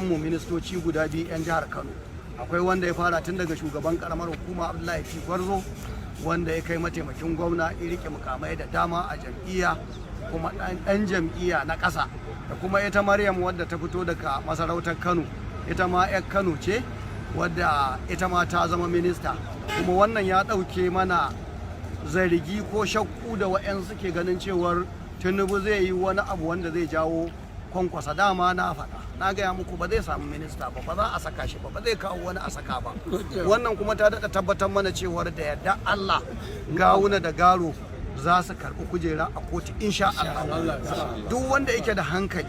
mu ministoci guda biyu 'yan jihar Kano. Akwai wanda ya fara tun daga shugaban karamar hukuma Abdullahi T. Gwarzo, wanda ya kai mataimakin gwamna, ya rike mukamai da dama a jam'iyya, kuma ɗan jam'iyya na ƙasa, da kuma ita Maryam wadda ta fito daga masarautar Kano, ita ma 'yar Kano ce wadda ita ma ta zama minista. Kuma wannan ya ɗauke mana zargi ko shakku da wa'yan suke ganin cewar Tinubu zai yi wani abu wanda zai jawo Kwankwasa. Dama na faɗa, na gaya muku ba zai samu minista ba, ba za a saka shi ba zai kawo wani a saka ba. Wannan kuma ta daɗa tabbatar mana cewar da yadda Allah Gawuna da Garo za su karɓi kujera a kotu insha Allah. Duk wanda yake da hankali,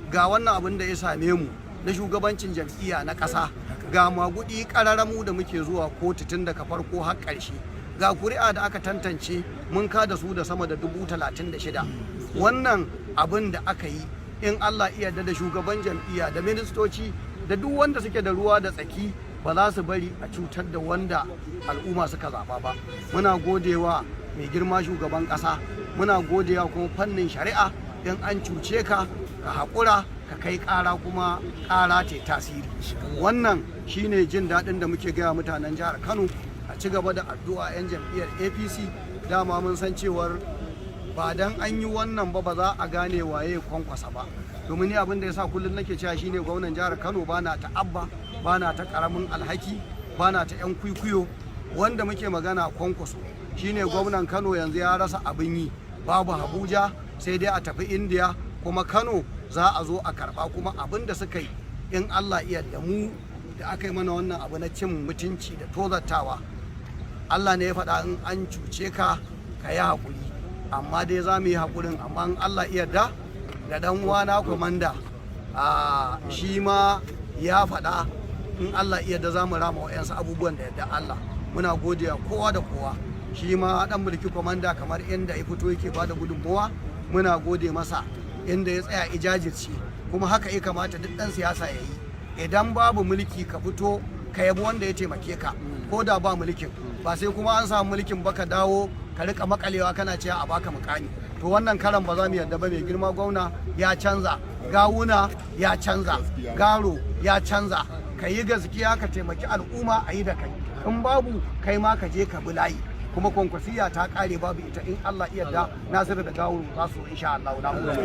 ga wannan abin da ya same mu na shugabancin jam'iyya na ƙasa, ga magudi ƙararramu da muke zuwa kotu tun daga farko har ƙarshe, ga kuri'a da aka tantance mun kada su da sama da 36,000. Wannan abin da aka yi, in Allah iya da shugaban jam'iyya da ministoci da duk wanda suke da ruwa da tsaki ba za su bari a cutar da wanda al'umma suka zaba ba. Muna godewa mai girma shugaban ƙasa, muna godewa kuma fannin shari'a. In an cuce ka haƙura ka kai ƙara, kuma ƙara ce tasiri. Wannan shine jin daɗin da muke gaya mutanen jihar Kano, a ci gaba da addu'a 'yan jam'iyyar APC. Dama mun san cewar ba dan an yi wannan ba za a gane waye Kwankwasa ba. Domin ni abin da ya sa kullum nake cewa shine gwamnan jihar Kano bana ta abba, bana ta karamin alhaki, bana ta 'yan kwikwiyo. Wanda muke magana Kwankwaso shine gwamnan Kano. Yanzu ya rasa abin yi, babu Abuja sai dai a tafi Indiya, kuma Kano za a zo a karba. Kuma abin da suka yi, in Allah iya da mu da aka yi mana wannan abu na cin mutunci da tozartawa, Allah ne ya faɗa in an cuce ka ka yi haƙuri, amma dai za mu yi haƙurin. Amma in Allah iya da ɗan uwana komanda shi ma ya faɗa, in Allah iya da za mu rama wa'yansu abubuwan da yadda Allah. Muna godiya kowa da kowa. Shi ma ɗan mulki komanda, kamar inda ya fito yake bada gudunmawa, muna gode masa inda ya tsaya ijajirce. Kuma haka ya kamata duk ɗan siyasa ya yi. Idan babu mulki ka fito ka yabi wanda ya taimake ka, ko da ba mulkin, ba sai kuma an samu mulkin ba ka dawo ka rika makalewa kana cewa a baka mukami. To wannan karan ba za mu yarda ba. Mai girma gwamna ya canza, Gawuna ya canza, Garo ya canza. Ka yi gaskiya, ka taimaki al'umma, a yi da kai. In babu, kai ma ka je ka bi layi. Kuma Kwankwasiya ta kare babu ita, in Allah iya da Nasiru da Gawuru za su insha Allah.